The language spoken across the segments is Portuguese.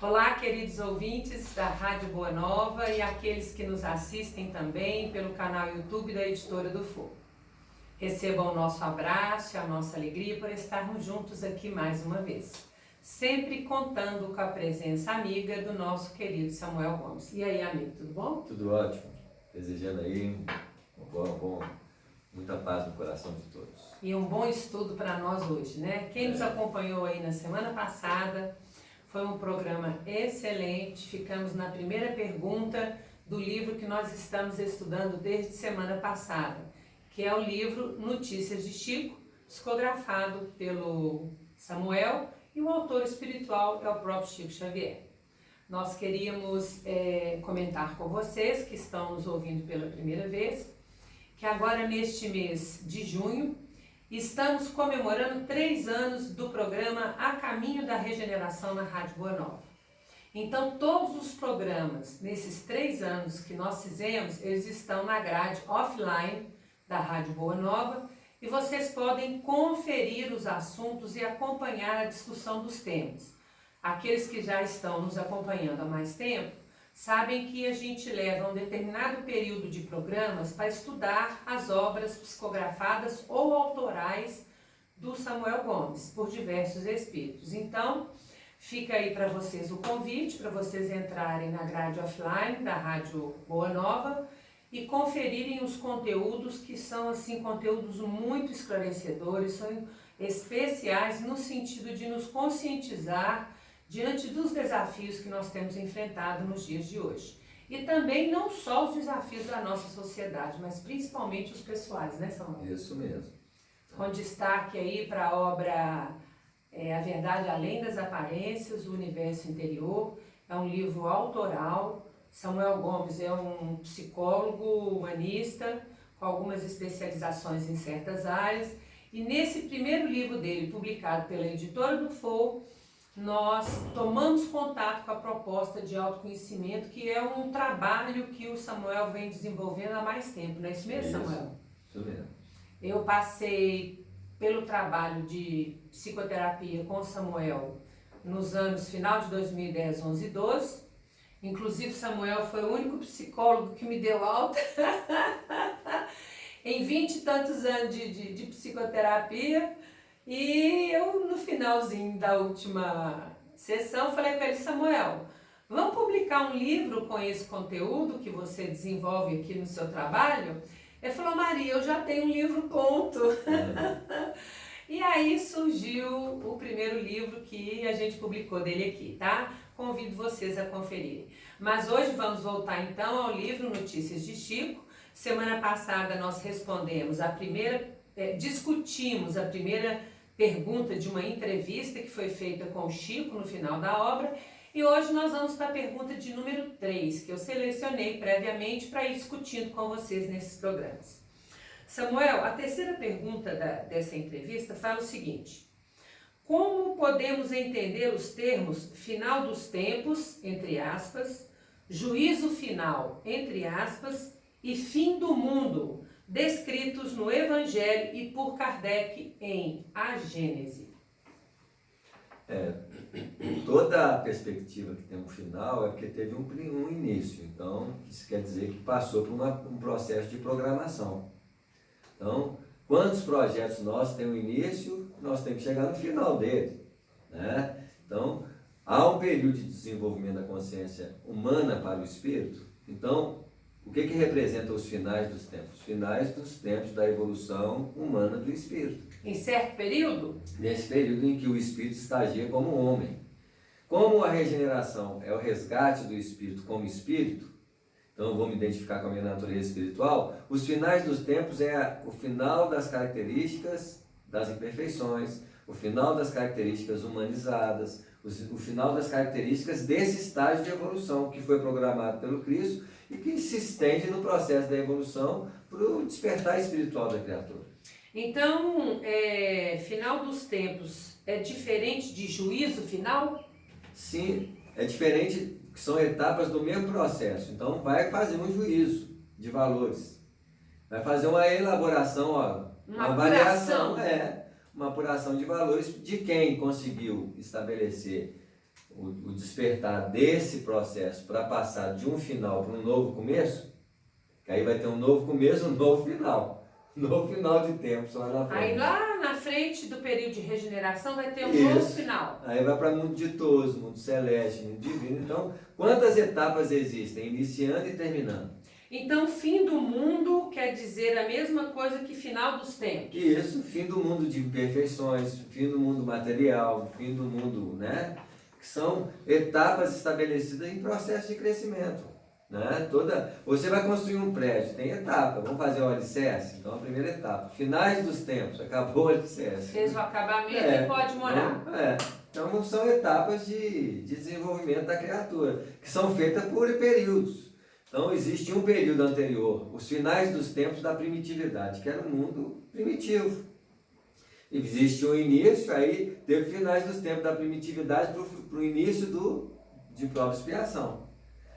Olá, queridos ouvintes da Rádio Boa Nova e aqueles que nos assistem também pelo canal YouTube da Editora do Fogo. Recebam o nosso abraço e a nossa alegria por estarmos juntos aqui mais uma vez, sempre contando com a presença amiga do nosso querido Samuel Gomes. E aí, amigo, tudo bom? Tudo ótimo. Desejando aí muita paz no coração de todos. E um bom estudo para nós hoje, né? Quem nos acompanhou aí na semana passada, foi um programa excelente. Ficamos na primeira pergunta do livro que nós estamos estudando desde semana passada, que é o livro Notícias de Chico, psicografado pelo Samuel, e o autor espiritual é o próprio Chico Xavier. Nós queríamos comentar com vocês que estão nos ouvindo pela primeira vez, que agora neste mês de junho, estamos comemorando 3 anos do programa A Caminho da Regeneração na Rádio Boa Nova. Então, todos os programas, nesses 3 anos que nós fizemos, eles estão na grade offline da Rádio Boa Nova e vocês podem conferir os assuntos e acompanhar a discussão dos temas. Aqueles que já estão nos acompanhando há mais tempo, sabem que a gente leva um determinado período de programas para estudar as obras psicografadas ou autorais do Samuel Gomes, por diversos espíritos. Então, fica aí para vocês o convite, para vocês entrarem na grade offline da Rádio Boa Nova e conferirem os conteúdos que são, assim, conteúdos muito esclarecedores, são especiais no sentido de nos conscientizar diante dos desafios que nós temos enfrentado nos dias de hoje. E também não só os desafios da nossa sociedade, mas principalmente os pessoais, né, Samuel? Isso mesmo. Com destaque aí para a obra A Verdade Além das Aparências, o Universo Interior. É um livro autoral. Samuel Gomes é um psicólogo humanista, com algumas especializações em certas áreas. E nesse primeiro livro dele, publicado pela Editora do Fogo, nós tomamos contato com a proposta de autoconhecimento, que é um trabalho que o Samuel vem desenvolvendo há mais tempo, não é isso mesmo, Samuel? Isso mesmo. Eu passei pelo trabalho de psicoterapia com o Samuel nos anos final de 2010, 11 e 12. Inclusive, Samuel foi o único psicólogo que me deu alta em 20 e tantos anos de psicoterapia. E eu, no finalzinho da última sessão, falei para ele: Samuel, vamos publicar um livro com esse conteúdo que você desenvolve aqui no seu trabalho? Ele falou: Maria, eu já tenho um livro pronto. E aí surgiu o primeiro livro que a gente publicou dele aqui, tá? Convido vocês a conferirem. Mas hoje vamos voltar então ao livro Notícias de Chico. Semana passada nós discutimos a primeira pergunta de uma entrevista que foi feita com o Chico no final da obra, e hoje nós vamos para a pergunta de número 3, que eu selecionei previamente para ir discutindo com vocês nesses programas. Samuel, a terceira pergunta dessa entrevista fala o seguinte: como podemos entender os termos final dos tempos, entre aspas, juízo final, entre aspas, e fim do mundo, descritos no Evangelho e por Kardec em A Gênese? Toda a perspectiva que tem um final é porque teve um início. Então, isso quer dizer que passou por um processo de programação. Então, quantos projetos nossos têm um início, nós temos que chegar no final dele, né? Então, há um período de desenvolvimento da consciência humana para o espírito. Então, o que representa os finais dos tempos? Os finais dos tempos da evolução humana do espírito. Em certo período? Nesse período em que o espírito estagia como homem. Como a regeneração é o resgate do espírito como espírito, então eu vou me identificar com a minha natureza espiritual, os finais dos tempos é o final das características das imperfeições, o final das características humanizadas, o final das características desse estágio de evolução que foi programado pelo Cristo e que se estende no processo da evolução para o despertar espiritual da criatura. Então, final dos tempos é diferente de juízo final? Sim, é diferente, são etapas do mesmo processo. Então, vai fazer um juízo de valores. Vai fazer uma elaboração, uma avaliação, uma apuração de valores de quem conseguiu estabelecer o despertar desse processo para passar de um final para um novo começo, que aí vai ter um novo começo, um novo final. Um novo final de tempo, só lá na frente. Aí lá na frente do período de regeneração vai ter um Isso. novo final. Aí vai para mundo ditoso, mundo celeste, mundo divino. Então, quantas etapas existem? Iniciando e terminando. Então, fim do mundo quer dizer a mesma coisa que final dos tempos. Isso, fim do mundo de imperfeições, fim do mundo material, fim do mundo, né? Que são etapas estabelecidas em processo de crescimento. Né? Você vai construir um prédio, tem etapa, vamos fazer o alicerce? Então a primeira etapa, finais dos tempos, acabou o alicerce. Fez o acabamento e pode morar. Então são etapas de desenvolvimento da criatura, que são feitas por períodos. Então existe um período anterior, os finais dos tempos da primitividade, que era um mundo primitivo. Existe um início, aí teve finais dos tempos da primitividade para o início de prova e expiação.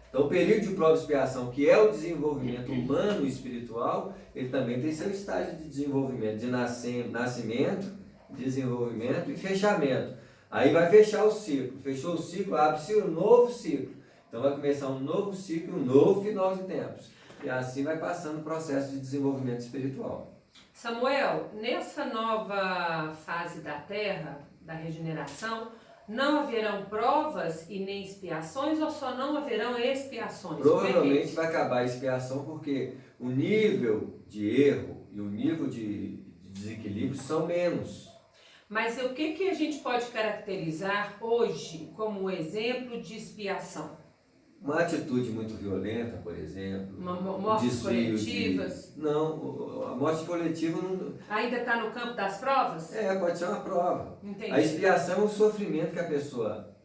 Então, o período de prova e expiação, que é o desenvolvimento humano e espiritual, ele também tem seu estágio de desenvolvimento, de nascimento, desenvolvimento e fechamento. Aí vai fechar o ciclo. Fechou o ciclo, abre-se um novo ciclo. Então, vai começar um novo ciclo, um novo final de tempos. E assim vai passando o processo de desenvolvimento espiritual. Samuel, nessa nova fase da Terra, da regeneração, não haverão provas e nem expiações ou só não haverão expiações? Provavelmente vai acabar a expiação porque o nível de erro e o nível de desequilíbrio são menos. Mas o que a gente pode caracterizar hoje como exemplo de expiação? Uma atitude muito violenta, por exemplo. Mortes coletivas? Não, a morte coletiva não... Ainda está no campo das provas? Pode ser uma prova. Entendi. A expiação é o sofrimento que a pessoa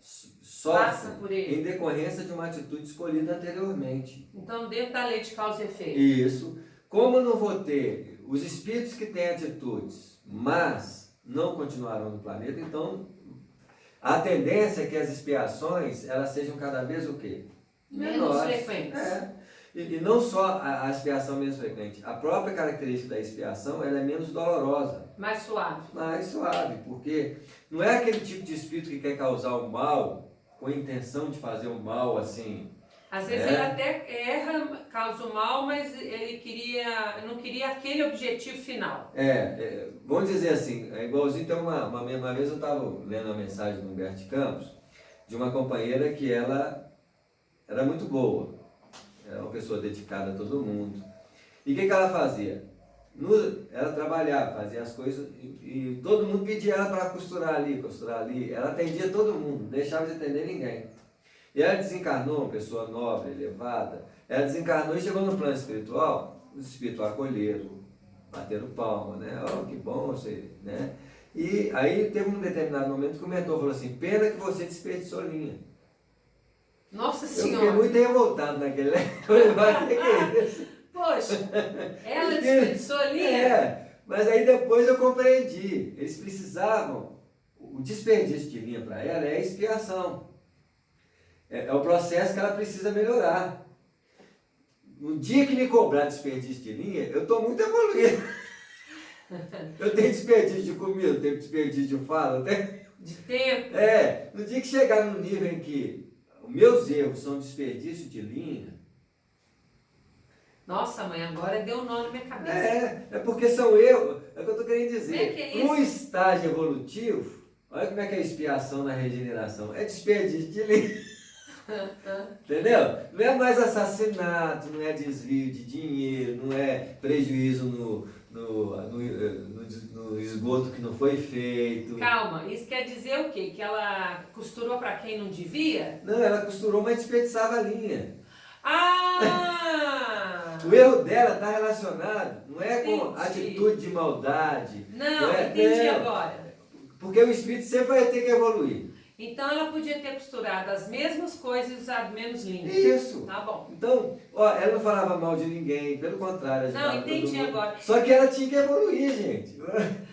Passa sofre por ele. em decorrência de uma atitude escolhida anteriormente. Então, dentro da lei de causa e efeito. Isso. Como eu não vou ter os espíritos que têm atitudes, mas não continuarão no planeta, então a tendência é que as expiações elas sejam cada vez o quê? Menos frequentes. E não só a expiação menos frequente, a própria característica da expiação ela é menos dolorosa. Mais suave. Mais suave, porque não é aquele tipo de espírito que quer causar o mal com a intenção de fazer o mal assim. Às vezes ele até erra, causa o mal, mas ele não queria aquele objetivo final. Vamos dizer assim, é igualzinho, tem uma vez eu estava lendo uma mensagem do Humberto Campos, de uma companheira que ela era muito boa, era uma pessoa dedicada a todo mundo. E o que ela fazia? Ela trabalhava, fazia as coisas e todo mundo pedia ela para costurar ali. Ela atendia todo mundo, não deixava de atender ninguém. E ela desencarnou, uma pessoa nobre, elevada, ela desencarnou e chegou no plano espiritual, os espíritos acolheram, bateram palma, né? Oh, que bom você, né? E aí teve um determinado momento que comentou, falou assim, pena que você desperdiçou linha. Nossa Eu Senhora! fiquei muito revoltado naquele... Poxa, ela desperdiçou linha? Mas aí depois eu compreendi. Eles precisavam... O desperdício de linha para ela é a expiação. É o processo que ela precisa melhorar. No dia que me cobrar desperdício de linha, eu estou muito evoluído. Eu tenho desperdício de comida, eu tenho desperdício de fala, eu tenho... De tempo? No dia que chegar no nível em que os meus erros são desperdício de linha... Nossa, mãe, agora deu um nó na minha cabeça. É porque são erros, é o que eu estou querendo dizer. Que é isso? Um estágio evolutivo, olha como é que é a expiação na regeneração, é desperdício de linha. Entendeu? Não é mais assassinato, não é desvio de dinheiro, não é prejuízo no esgoto que não foi feito. Calma, isso quer dizer o quê? Que ela costurou para quem não devia? Não, ela costurou, mas desperdiçava a linha. Ah! O erro dela está relacionado, não é com Entendi. atitude de maldade. Não, entendi agora. Porque o espírito sempre vai ter que evoluir. Então ela podia ter costurado as mesmas coisas e usado menos linha. Isso. Tá bom. Então, ela não falava mal de ninguém, pelo contrário. Não, entendi agora. Só que ela tinha que evoluir, gente.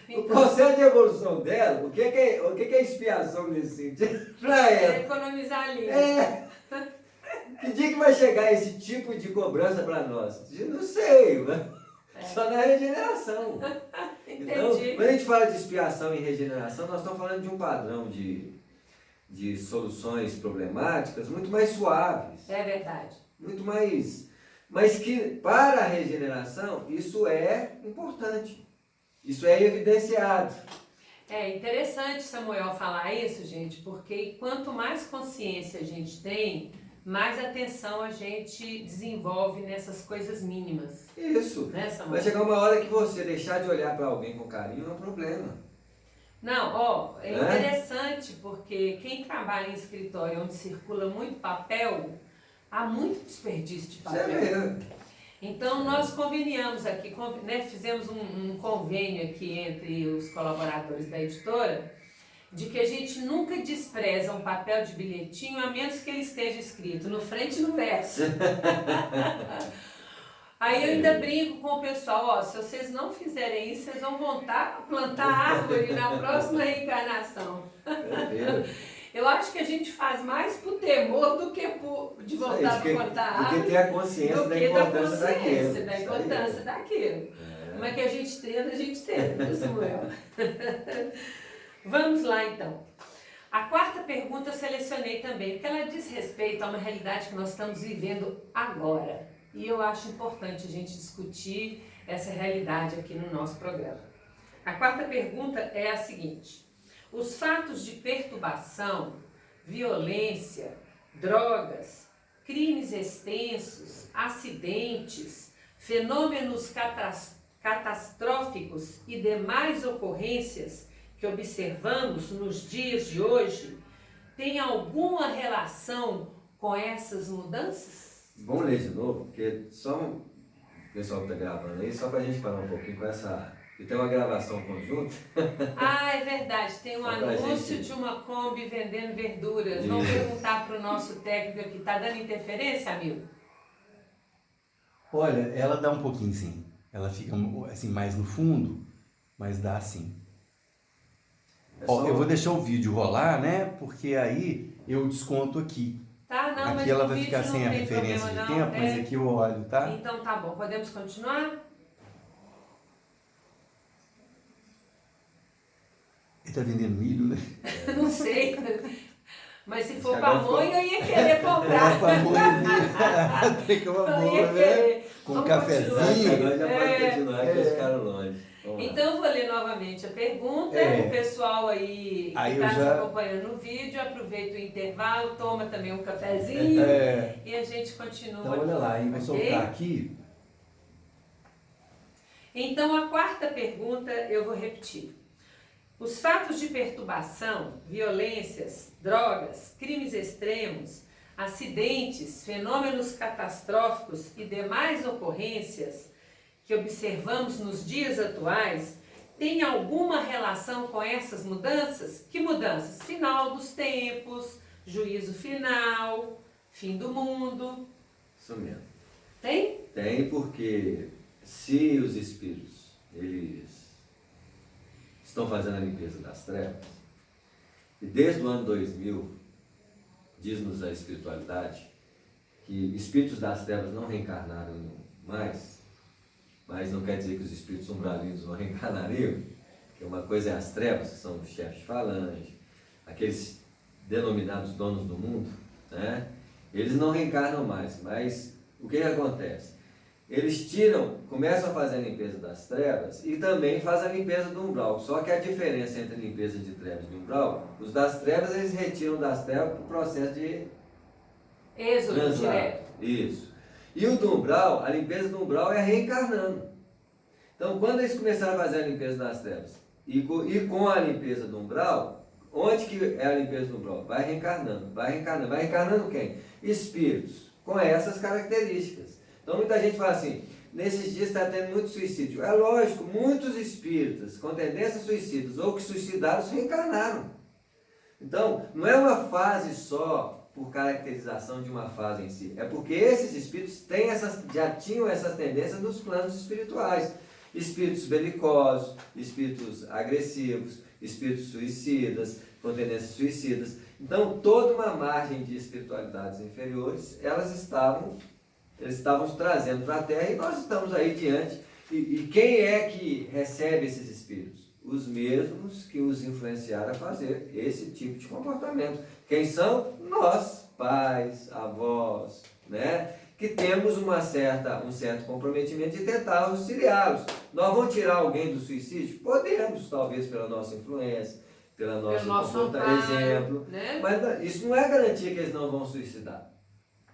Então, o processo de evolução dela, o que é expiação nesse sentido? Para ela. economizar a linha. Que dia que vai chegar esse tipo de cobrança para nós? Não sei, só na regeneração. Entendi. Então, quando a gente fala de expiação e regeneração, nós estamos falando de um padrão de de soluções problemáticas muito mais suaves. É verdade. Muito mais... Mas que para a regeneração isso é importante. Isso é evidenciado. É interessante, Samuel, falar isso, gente, porque quanto mais consciência a gente tem, mais atenção a gente desenvolve nessas coisas mínimas. Isso. Né, Samuel? Vai chegar uma hora que você deixar de olhar para alguém com carinho é um problema. Não, ó, é interessante porque quem trabalha em escritório onde circula muito papel, há muito desperdício de papel. Você vê. Então nós conveniamos aqui, né, fizemos um convênio aqui entre os colaboradores da editora, de que a gente nunca despreza um papel de bilhetinho, a menos que ele esteja escrito no frente e no verso. Aí eu ainda brinco com o pessoal, ó, se vocês não fizerem isso, vocês vão voltar a plantar árvore na próxima reencarnação. Eu acho que a gente faz mais por temor do que de voltar a plantar árvore. Do que ter a consciência da importância daquilo. Da importância daquilo. Como é que a gente treina, né, Samuel? Vamos lá, então. A quarta pergunta eu selecionei também, porque ela diz respeito a uma realidade que nós estamos vivendo agora. E eu acho importante a gente discutir essa realidade aqui no nosso programa. A quarta pergunta é a seguinte: os fatos de perturbação, violência, drogas, crimes extensos, acidentes, fenômenos catastróficos e demais ocorrências que observamos nos dias de hoje têm alguma relação com essas mudanças? Vamos ler de novo, porque só o pessoal que está gravando aí, só para a gente parar um pouquinho com essa... E tem uma gravação conjunta. Ah, é verdade, tem um anúncio de uma Kombi vendendo verduras. Vamos perguntar para o nosso técnico aqui, está dando interferência, amigo? Olha, ela dá um pouquinho sim. Ela fica assim mais no fundo, mas dá sim. Ó, eu vou deixar o vídeo rolar, né? Porque aí eu desconto aqui. Tá, não, aqui mas ela o vai vídeo ficar sem a referência de tempo, mas aqui eu olho, tá? Então tá bom, podemos continuar? Ele tá vendendo milho, né? Não sei. Mas se for pamonha, eu ia querer comprar. Tem que uma boa, né? Com um cafezinho. Agora já pode continuar, que eles ficaram longe. Então eu vou ler novamente a pergunta. O pessoal aí que está nos acompanhando no vídeo, aproveita o intervalo, toma também um cafezinho e a gente continua. Então olha lá, vou soltar aqui. Então a quarta pergunta eu vou repetir. Os fatos de perturbação, violências, drogas, crimes extremos, acidentes, fenômenos catastróficos e demais ocorrências que observamos nos dias atuais têm alguma relação com essas mudanças? Que mudanças? Final dos tempos, juízo final, fim do mundo. Isso mesmo. Tem? Tem, porque se os espíritos, eles estão fazendo a limpeza das trevas, e desde o ano 2000, diz-nos a espiritualidade, que espíritos das trevas não reencarnaram mais, mas não quer dizer que os espíritos umbralinos não reencarnariam, porque uma coisa é as trevas, que são os chefes de falange, aqueles denominados donos do mundo, né? Eles não reencarnam mais, mas o que acontece? Eles começam a fazer a limpeza das trevas e também fazem a limpeza do umbral. Só que a diferença entre limpeza de trevas e de umbral, os das trevas eles retiram das trevas para o processo de êxodo direto. Isso. E o do umbral, a limpeza do umbral é reencarnando. Então quando eles começaram a fazer a limpeza das trevas e com a limpeza do umbral, onde que é a limpeza do umbral? Vai reencarnando, vai reencarnando. Vai reencarnando quem? Espíritos com essas características. Então muita gente fala assim, nesses dias está tendo muito suicídio. É lógico, muitos espíritas com tendências suicidas ou que suicidaram se reencarnaram. Então, não é uma fase só por caracterização de uma fase em si. É porque esses espíritos já tinham essas tendências nos planos espirituais. Espíritos belicosos, espíritos agressivos, espíritos suicidas, com tendências suicidas. Então, toda uma margem de espiritualidades inferiores, eles estavam trazendo para a Terra e nós estamos aí diante. E quem é que recebe esses espíritos? Os mesmos que os influenciaram a fazer esse tipo de comportamento, Quem são? Nós, pais, avós, né? Que temos um certo comprometimento de tentar auxiliá-los. Nós vamos tirar alguém do suicídio? Podemos, talvez pela nossa influência, pelo nosso exemplo, né? Mas isso não é garantia que eles não vão suicidar,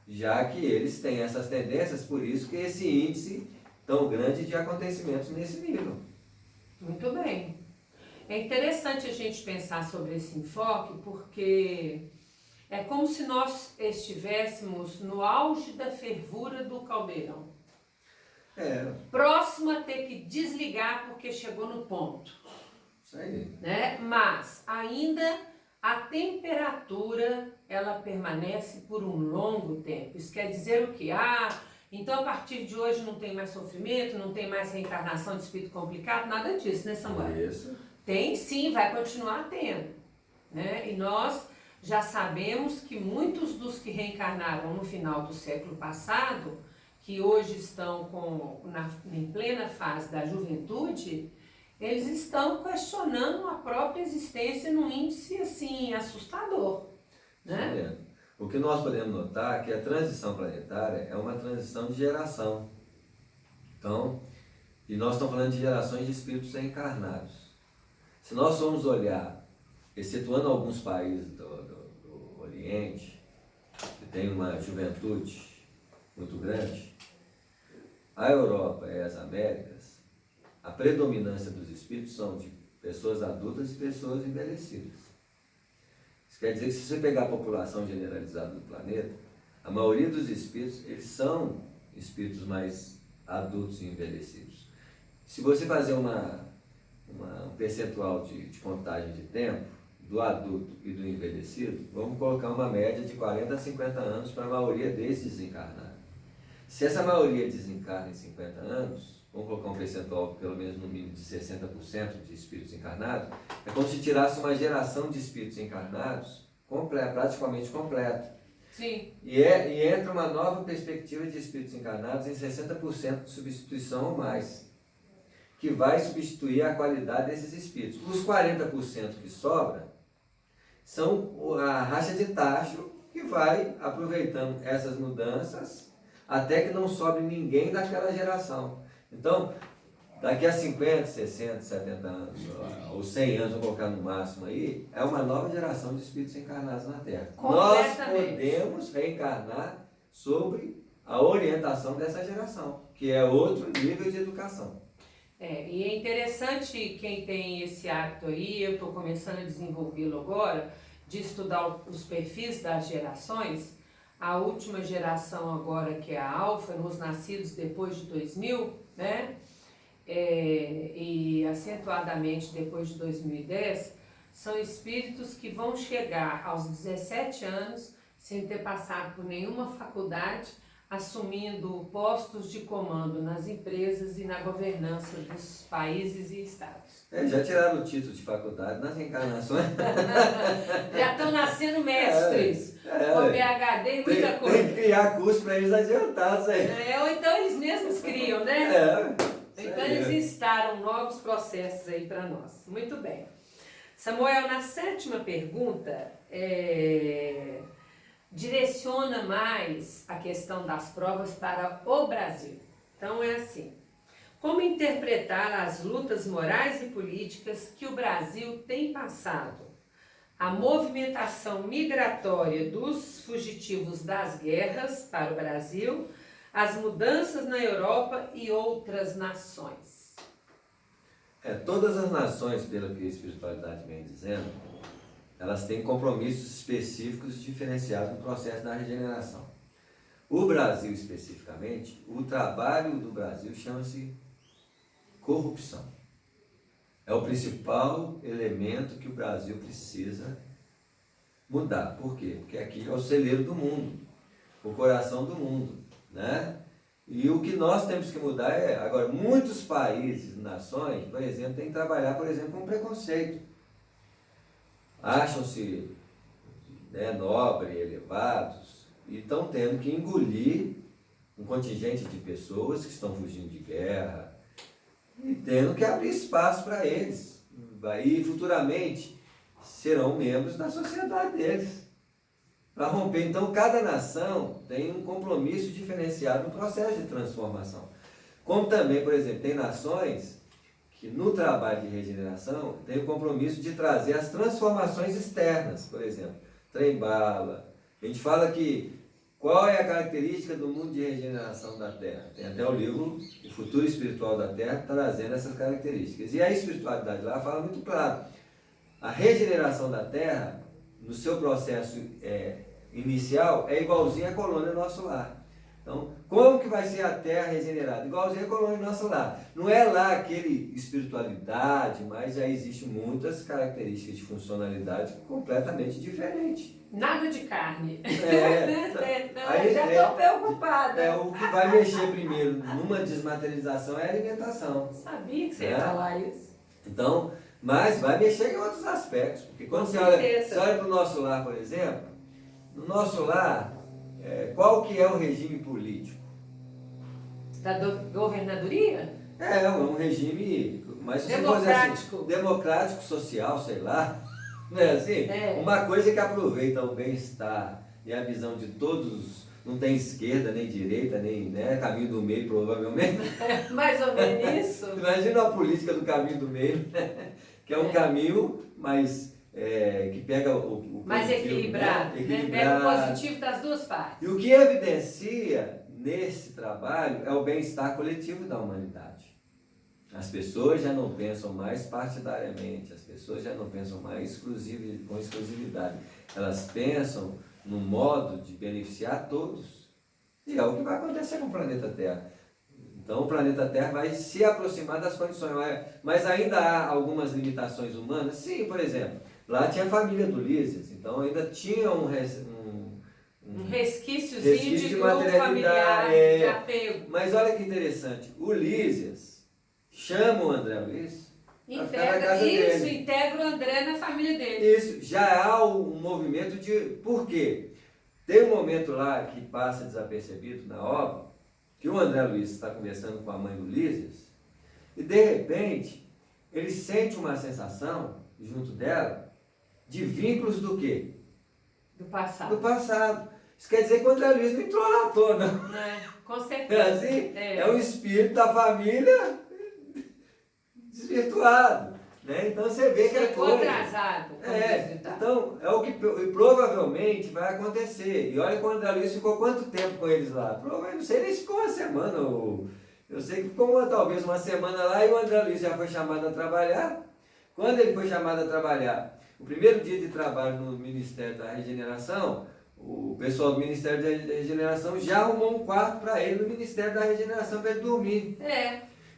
já que eles têm essas tendências, por isso que esse índice tão grande de acontecimentos nesse nível. Muito bem. É interessante a gente pensar sobre esse enfoque, porque é como se nós estivéssemos no auge da fervura do caldeirão. Próximo a ter que desligar porque chegou no ponto. Isso aí. Né? Mas ainda a temperatura ela permanece por um longo tempo. Isso quer dizer o quê? Então a partir de hoje não tem mais sofrimento, não tem mais reencarnação de espírito complicado, nada disso, né, Samuel? Isso. Tem sim, vai continuar tendo. Né? E nós já sabemos que muitos dos que reencarnaram no final do século passado, que hoje estão em plena fase da juventude, eles estão questionando a própria existência num índice assim assustador, né? O que nós podemos notar é que a transição planetária é uma transição de geração. Então, e nós estamos falando de gerações de espíritos encarnados. Se nós formos olhar, excetuando alguns países do Oriente, que tem uma juventude muito grande, a Europa e as Américas, a predominância dos espíritos são de pessoas adultas e pessoas envelhecidas. Isso quer dizer que se você pegar a população generalizada do planeta, a maioria dos espíritos, eles são espíritos mais adultos e envelhecidos. Se você fazer um percentual de contagem de tempo, do adulto e do envelhecido, vamos colocar uma média de 40 a 50 anos para a maioria desses desencarnar. Se essa maioria desencarna em 50 anos, vamos colocar um percentual pelo menos no mínimo de 60% de espíritos encarnados, é como se tirasse uma geração de espíritos encarnados praticamente completa. Sim. E entra uma nova perspectiva de espíritos encarnados em 60% de substituição ou mais, que vai substituir a qualidade desses espíritos. Os 40% que sobra são a racha de tacho que vai aproveitando essas mudanças até que não sobre ninguém daquela geração. Então, daqui a 50, 60, 70 anos, ou 100 anos, vou colocar no máximo aí, é uma nova geração de espíritos encarnados na Terra. Nós podemos reencarnar sobre a orientação dessa geração, que é outro nível de educação. E é interessante quem tem esse hábito aí, eu estou começando a desenvolvê-lo agora, de estudar os perfis das gerações. A última geração agora, que é a Alfa, nos nascidos depois de 2000, né? E acentuadamente depois de 2010, são espíritos que vão chegar aos 17 anos sem ter passado por nenhuma faculdade, assumindo postos de comando nas empresas e na governança dos países e estados. Já tiraram o título de faculdade nas reencarnações. Já estão nascendo mestres, com PhD e muita coisa. Tem que criar curso para eles adiantados aí. Ou então eles mesmos criam, né? Então eles instaram novos processos aí para nós. Muito bem. Samuel, na 7ª pergunta, direciona mais a questão das provas para o Brasil. Então é assim: como interpretar as lutas morais e políticas que o Brasil tem passado? A movimentação migratória dos fugitivos das guerras para o Brasil, as mudanças na Europa e outras nações. Todas as nações, pelo que a espiritualidade vem dizendo, elas têm compromissos específicos diferenciados no processo da regeneração. O Brasil, especificamente, o trabalho do Brasil chama-se corrupção. É o principal elemento que o Brasil precisa mudar. Por quê? Porque aqui é o celeiro do mundo, o coração do mundo, né? E o que nós temos que mudar agora, muitos países, nações, por exemplo, têm que trabalhar, por exemplo, com preconceito. Acham-se nobres, elevados, e estão tendo que engolir um contingente de pessoas que estão fugindo de guerra e tendo que abrir espaço para eles. E futuramente serão membros da sociedade deles. para romper. Então, cada nação tem um compromisso diferenciado no processo de transformação. Como também, por exemplo, tem nações que no trabalho de regeneração tem o compromisso de trazer as transformações externas, por exemplo, trem-bala. A gente fala que qual é a característica do mundo de regeneração da Terra? Tem até o livro O Futuro Espiritual da Terra trazendo essas características. E a espiritualidade lá fala muito claro. A regeneração da Terra, no seu processo inicial, é igualzinho à colônia do nosso lar. Então, como que vai ser a Terra regenerada? Igualzinho à colônia do nosso lar. Não é lá aquele espiritualidade, mas já existem muitas características de funcionalidade completamente diferentes. Nada de carne. Aí, já estou preocupada. O que vai mexer primeiro numa desmaterialização é a alimentação. Sabia que você ia falar isso. Então, mas vai mexer em outros aspectos. Porque quando você olha para o nosso lar, por exemplo, no nosso lar, qual que é o regime político? Da governadoria? É um regime, mas se democrático. Assim, democrático, social, sei lá. Não é assim? Uma coisa que aproveita o bem-estar e a visão de todos, não tem esquerda, nem direita, nem caminho do meio, provavelmente. Mais ou menos isso. Imagina a política do caminho do meio, que é um caminho mais... que pega o mais equilibrado, né? Pega o positivo das duas partes. E o que evidencia nesse trabalho é o bem-estar coletivo da humanidade. As pessoas já não pensam mais partidariamente, as pessoas já não pensam mais com exclusividade. Elas pensam no modo de beneficiar todos. E é o que vai acontecer com o planeta Terra. Então o planeta Terra vai se aproximar das condições. Mas ainda há algumas limitações humanas? Sim, por exemplo, lá tinha a família do Lísias, então ainda tinha um resquíciozinho de grupo familiar, de apego. Mas olha que interessante, o Lísias chama o André Luiz para ficar na casa dele. Integra o André na família dele. Isso, já há um movimento de... Por quê? Tem um momento lá que passa desapercebido na obra, que o André Luiz está conversando com a mãe do Lísias, e de repente ele sente uma sensação, junto dela, de vínculos do quê? Do passado. Do passado. Isso quer dizer que o André Luiz não entrou na tona. Com certeza. É assim? É um espírito da família desvirtuado. Né? Então você vê que ficou atrasado. Então é o que provavelmente vai acontecer. E olha que o André Luiz ficou quanto tempo com eles lá? Provavelmente, não sei nem se ficou uma semana. Eu sei que ficou talvez uma semana lá e o André Luiz já foi chamado a trabalhar. Quando ele foi chamado a trabalhar, o primeiro dia de trabalho no Ministério da Regeneração, o pessoal do Ministério da Regeneração já arrumou um quarto para ele no Ministério da Regeneração para ele dormir.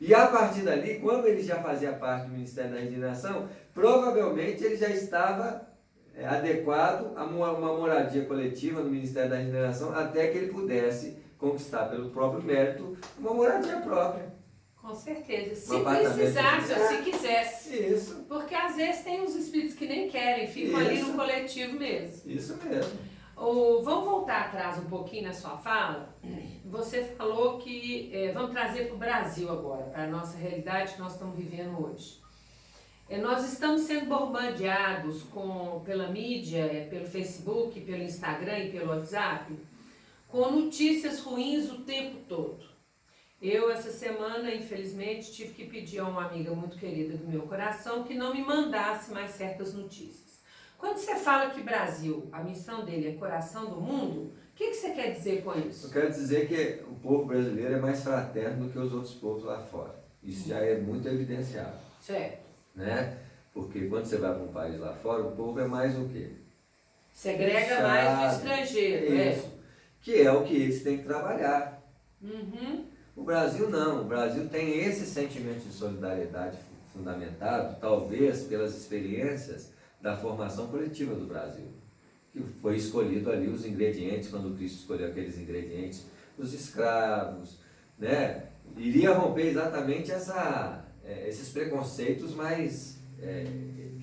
E a partir dali, quando ele já fazia parte do Ministério da Regeneração, provavelmente ele já estava adequado a uma moradia coletiva no Ministério da Regeneração até que ele pudesse conquistar pelo próprio mérito uma moradia própria. Com certeza. Se precisasse ou se quisesse. Isso. Porque às vezes tem uns espíritos que nem querem, ficam ali no coletivo mesmo. Isso mesmo. Vamos voltar atrás um pouquinho na sua fala. Você falou que vamos trazer para o Brasil agora, para a nossa realidade que nós estamos vivendo hoje. Nós estamos sendo bombardeados pela mídia, pelo Facebook, pelo Instagram e pelo WhatsApp, com notícias ruins o tempo todo. Eu, essa semana, infelizmente, tive que pedir a uma amiga muito querida do meu coração que não me mandasse mais certas notícias. Quando você fala que Brasil, a missão dele é coração do mundo, o que você quer dizer com isso? Eu quero dizer que o povo brasileiro é mais fraterno do que os outros povos lá fora. Isso já é muito evidenciado. Certo. Né? Porque quando você vai para um país lá fora, o povo é mais o quê? Segrega mais o estrangeiro. Isso. Que é o que eles têm que trabalhar. Uhum. O Brasil não. O Brasil tem esse sentimento de solidariedade fundamentado, talvez pelas experiências da formação coletiva do Brasil, que foi escolhido ali os ingredientes, quando Cristo escolheu aqueles ingredientes, os escravos, né? Iria romper exatamente esses preconceitos mais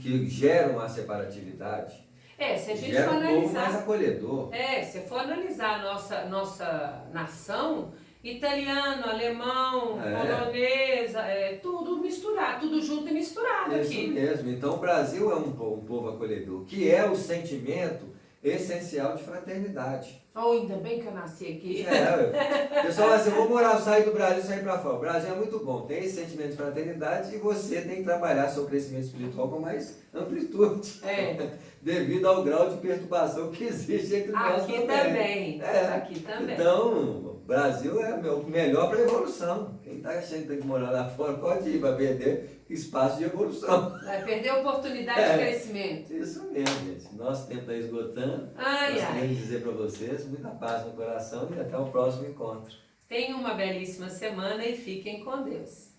que geram a separatividade. Se a gente for analisar, um povo mais acolhedor. Se for analisar a nossa nação, italiano, alemão, polonês, tudo misturado, tudo junto e misturado aqui. Isso mesmo. Então o Brasil é um povo acolhedor, que é o sentimento essencial de fraternidade. Oh, ainda bem que eu nasci aqui. O pessoal fala assim, vou morar, sair do Brasil, sair para fora. O Brasil é muito bom, tem esse sentimento de fraternidade e você tem que trabalhar seu crescimento espiritual com mais amplitude. Devido ao grau de perturbação que existe entre nós Aqui também. Aqui também. Então, o Brasil é o melhor para a evolução. Quem está achando que tem que morar lá fora pode ir, vai perder espaço de evolução. Vai perder a oportunidade de crescimento. Isso mesmo, gente. Nosso tempo está esgotando. Nós queremos dizer para vocês muita paz no coração e até o próximo encontro. Tenham uma belíssima semana e fiquem com Deus.